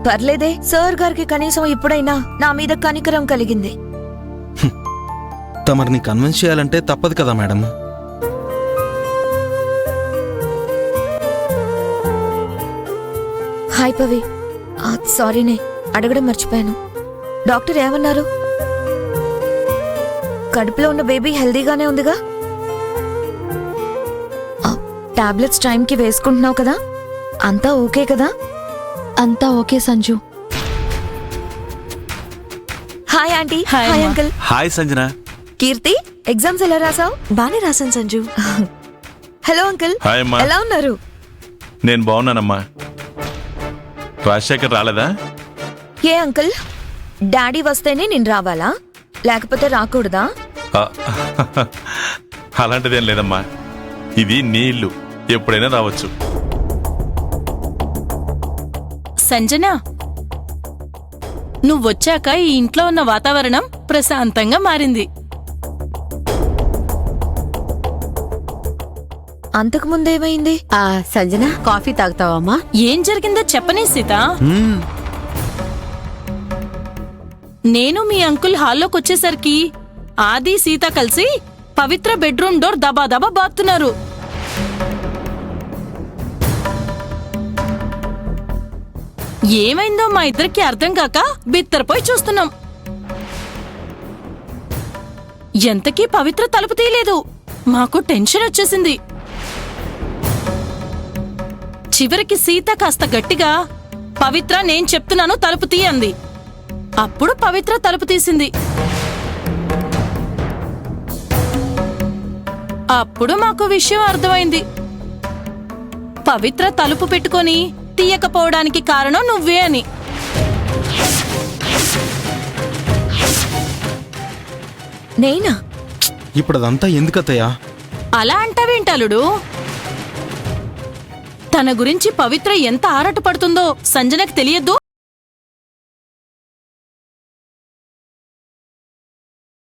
పర్లేదే, sir గారికి కనీసం ఇప్పుడైనా నా మీద కనికరం కలిగింది. తమరిని కన్విన్స్ చేయాలంటే తప్పదు కదా మేడం. హాయ్ పవి, సారీనే, అడగడం మర్చిపోయాను. డాక్టర్ ఏమన్నారు? కడుపులో ఉన్న బేబీ హెల్దీగానే ఉందిగా? టాబ్లెట్స్ టైంకి వేసుకుంటున్నావు కదా? అంతా ఓకే కదా? అంతా okay Sanju. Hi aunty. Hi hi అమ్మా. అంకుల్. హాయ్ సంజన. కీర్తి, ఎగ్జామ్స్ ఎలా రాసావు? బానే రాశాను సంజు. Hello uncle. హాయ్ అమ్మా. ఎలా ఉన్నారు? నేను బాగున్నానమ్మా. రాజశేఖర్ రాలేదా? ఏ అంకుల్, డాడీ వస్తేనే నేను రావాలా, లేకపోతే రాకూడదా? ఆ, అలాంటిదేం లేదమ్మా. ఇది నీ ఇల్లు, ఎప్పుడైనా రావచ్చు. సంజన, నువ్వొచ్చాక ఈ ఇంట్లో ఉన్న వాతావరణం ప్రశాంతంగా మారింది. అంతకు ముందేమైంది? సంజన, కాఫీ తాగుతావమ్మా? ఏం జరిగిందో చెప్పనే సీత. నేను మీ అంకుల్ హాల్లోకొచ్చేసరికి ఆది సీత కలిసి పవిత్ర బెడ్రూమ్ డోర్ దబా దబా బాతున్నారు. ఏమైందో మా ఇద్దరికి అర్థం కాక బిత్తరపోయి చూస్తున్నాం. ఎంతకీ పవిత్ర తలుపు తీయలేదు. మాకు టెన్షన్ వచ్చేసింది. చివరికి సీత కాస్త గట్టిగా, పవిత్ర నేను చెప్తున్నాను తలుపు తీయంది. అప్పుడు పవిత్ర తలుపు తీసింది. అప్పుడు మాకు విషయం అర్థమైంది. పవిత్ర తలుపు పెట్టుకొని తీయకపోవడానికి కారణం నువ్వే అని. నేనా? ఇప్పుడు అదంతా ఎందుకత్తయ్యా? అలా అంటావేంటలుడు? తన గురించి పవిత్ర ఎంత ఆరాటపడుతుందో సంజనకు తెలియద్దు.